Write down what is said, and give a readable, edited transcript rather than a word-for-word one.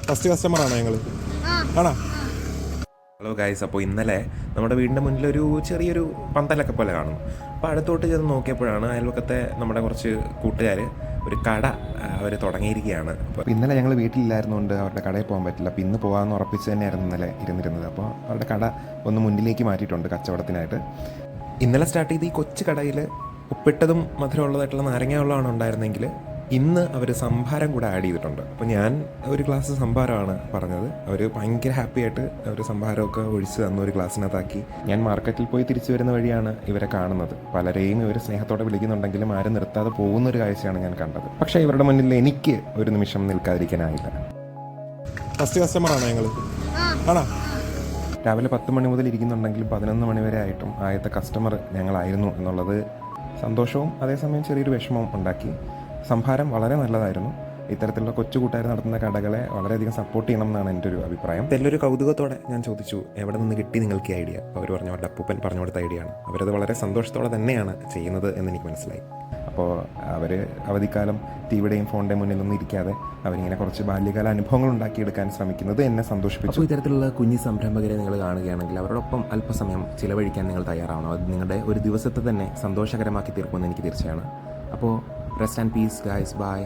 First കസ്റ്റമറാണോ ഞങ്ങൾ? ആണോ? Hello guys, അപ്പോൾ ഇന്നലെ നമ്മുടെ വീടിൻ്റെ മുന്നിലൊരു ചെറിയൊരു പന്തലൊക്കെ പോലെ കാണുന്നു. അപ്പോൾ അടുത്തോട്ട് ചെന്ന് നോക്കിയപ്പോഴാണ് അയൽവക്കത്തെ നമ്മുടെ കുറച്ച് കൂട്ടുകാർ ഒരു കട അവർ തുടങ്ങിയിരിക്കുകയാണ്. അപ്പോൾ ഇന്നലെ ഞങ്ങൾ വീട്ടിലില്ലായിരുന്നുകൊണ്ട് അവരുടെ കടയിൽ പോകാൻ പറ്റില്ല. അപ്പോൾ ഇന്ന് പോകാമെന്ന് ഉറപ്പിച്ച് തന്നെയായിരുന്നു ഇന്നലെ ഇരുന്നിരുന്നത്. അപ്പോൾ അവരുടെ കട ഒന്ന് മുന്നിലേക്ക് മാറ്റിയിട്ടുണ്ട് കച്ചവടത്തിനായിട്ട്. ഇന്നലെ സ്റ്റാർട്ട് ചെയ്ത് ഈ കൊച്ചു കടയിൽ ഉപ്പിട്ടതും മധുരമുള്ളതായിട്ടുള്ള നാരങ്ങ വെള്ളമാണ് ഉണ്ടായിരുന്നെങ്കിൽ ഇന്ന് അവർ സംഭാരം കൂടെ ആഡ് ചെയ്തിട്ടുണ്ട്. അപ്പോൾ ഞാൻ ഒരു ഗ്ലാസ് സംഭാരമാണ് പറഞ്ഞത്. അവർ ഭയങ്കര ഹാപ്പി ആയിട്ട് അവർ സംഭാരമൊക്കെ ഒഴിച്ച് തന്ന ഒരു ഗ്ലാസ്സിനകത്താക്കി. ഞാൻ മാർക്കറ്റിൽ പോയി തിരിച്ചു വരുന്ന വഴിയാണ് ഇവരെ കാണുന്നത്. പലരെയും ഇവർ സ്നേഹത്തോടെ വിളിക്കുന്നുണ്ടെങ്കിലും ആരും നിർത്താതെ പോകുന്നൊരു കാഴ്ചയാണ് ഞാൻ കണ്ടത്. പക്ഷേ ഇവരുടെ മുന്നിൽ എനിക്ക് ഒരു നിമിഷം നിൽക്കാതിരിക്കാനായില്ല. ഫസ്റ്റ് കസ്റ്റമറാണോ ഞങ്ങൾ? ആണോ? രാവിലെ 10 മണി മുതൽ ഇരിക്കുന്നുണ്ടെങ്കിലും 11 മണി വരെ ആയിട്ടും ആദ്യത്തെ കസ്റ്റമർ ഞങ്ങളായിരുന്നു എന്നുള്ളത് സന്തോഷവും അതേസമയം ചെറിയൊരു വിഷമവും ഉണ്ടാക്കി. സംഭാരം വളരെ നല്ലതായിരുന്നു. ഇത്തരത്തിലുള്ള കൊച്ചു കൂട്ടുകാർ നടത്തുന്ന കടകളെ വളരെയധികം സപ്പോർട്ട് ചെയ്യണം എന്നാണ് എൻ്റെ ഒരു അഭിപ്രായം. എല്ലാവരും കൗതുകത്തോടെ ഞാൻ ചോദിച്ചു, എവിടെ നിന്ന് കിട്ടി നിങ്ങൾക്ക് ഈ ഐഡിയ? അവർ പറഞ്ഞു, അവരുടെ അപ്പൂപ്പൻ പറഞ്ഞു കൊടുത്ത ഐഡിയ ആണ്. അവരത് വളരെ സന്തോഷത്തോടെ തന്നെയാണ് ചെയ്യുന്നത് എന്നെനിക്ക് മനസ്സിലായി. അപ്പോൾ അവർ അവധിക്കാലം ടിവിയുടെയും ഫോണിൻ്റെയും മുന്നിലൊന്നും ഇരിക്കാതെ അവരിങ്ങനെ കുറച്ച് ബാല്യകാല അനുഭവങ്ങൾ ഉണ്ടാക്കിയെടുക്കാൻ ശ്രമിക്കുന്നത് എന്നെ സന്തോഷിപ്പിച്ചു. അപ്പോൾ ഇത്തരത്തിലുള്ള കുഞ്ഞു സംരംഭകരെ നിങ്ങൾ കാണുകയാണെങ്കിൽ അവരോടൊപ്പം അല്പസമയം ചിലവഴിക്കാൻ നിങ്ങൾ തയ്യാറാവണം. അത് നിങ്ങളുടെ ഒരു ദിവസത്തെ തന്നെ സന്തോഷകരമാക്കി തീർക്കുമെന്ന് എനിക്ക് തീർച്ചയാണ്. അപ്പോൾ rest and peace guys, bye.